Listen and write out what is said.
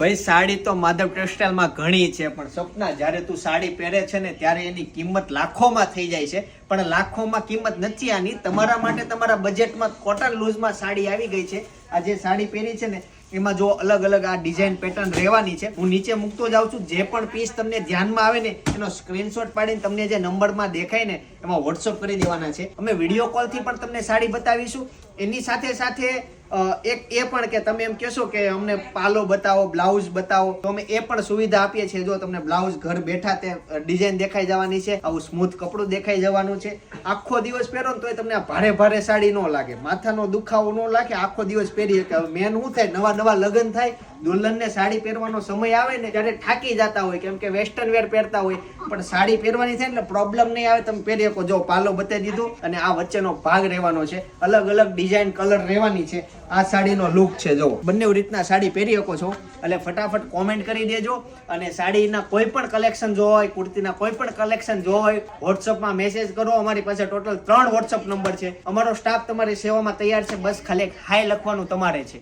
ભાઈ સાડી તો માધવ ટેક્સટાઇલમાં ઘણી છે, પણ સપના જ્યારે તું સાડી પહેરે છે ને ત્યારે એની કિંમત લાખોમાં થઈ જાય છે, પણ લાખોમાં કિંમત નથી આની. તમારા માટે તમારા બજેટમાં કોટન લૂઝમાં સાડી આવી ગઈ છે. આ જે સાડી પહેરી છે ને એમાં જો અલગ અલગ આ ડિઝાઇન પેટર્ન રહેવાની છે. હું નીચે મૂકતો જાઉં છું, જે પણ પીસ તમને ધ્યાનમાં આવે ને એનો સ્ક્રીનશોટ પાડીને તમને જે નંબરમાં દેખાય ને એમાં વોટ્સઅપ કરી દેવાના છે. અમે વિડીયો કોલથી પણ તમને સાડી બતાવીશું. એની સાથે સાથે એક એ પણ કે તમે એમ કહેશો કે અમને પાલો બતાવો, બ્લાઉઝ બતાવો, તો અમે એ પણ સુવિધા આપીએ છીએ. જો તમને બ્લાઉઝ ઘર બેઠા તે ડિઝાઇન દેખાઈ જવાની છે, આવું સ્મૂથ કપડું દેખાઈ જવાનું છે. આખો દિવસ પહેરો ને તોય તમને આ ભારે ભારે સાડી ન લાગે, માથાનો દુખાવો ન લાગે, આખો દિવસ પહેરી શકે. મેન શું થાય, નવા નવા લગ્ન થાય, દુલ્હનને સાડી પહેરવાનો સમય આવે ને ત્યારે થાકી જતા હોય, કેમ કે વેસ્ટર્ન વેર પહેરતા હોય, પણ સાડી પહેરવાની થાય એટલે પ્રોબ્લેમ નહીં આવે. તમે પહેરી શકો. જો પાલો બતાવી દીધું અને આ વચ્ચેનો ભાગ રહેવાનો છે, અલગ અલગ ડિઝાઇન કલર રહેવાની છે. આ સાડીનો લુક છે. જો બંને રીતના સાડી પહેરી શકો છો. એટલે ફટાફટ કોમેન્ટ કરી દેજો. અને સાડીના કોઈ પણ કલેક્શન જોવા હોય, કુર્તીના કોઈ પણ કલેક્શન જોવા હોય, વોટ્સઅપમાં મેસેજ કરો. અમારી પાસે ટોટલ 3 વોટ્સઅપ નંબર છે. અમારો સ્ટાફ તમારી સેવામાં તૈયાર છે. બસ ખાલી હાય લખવાનું તમારે છે.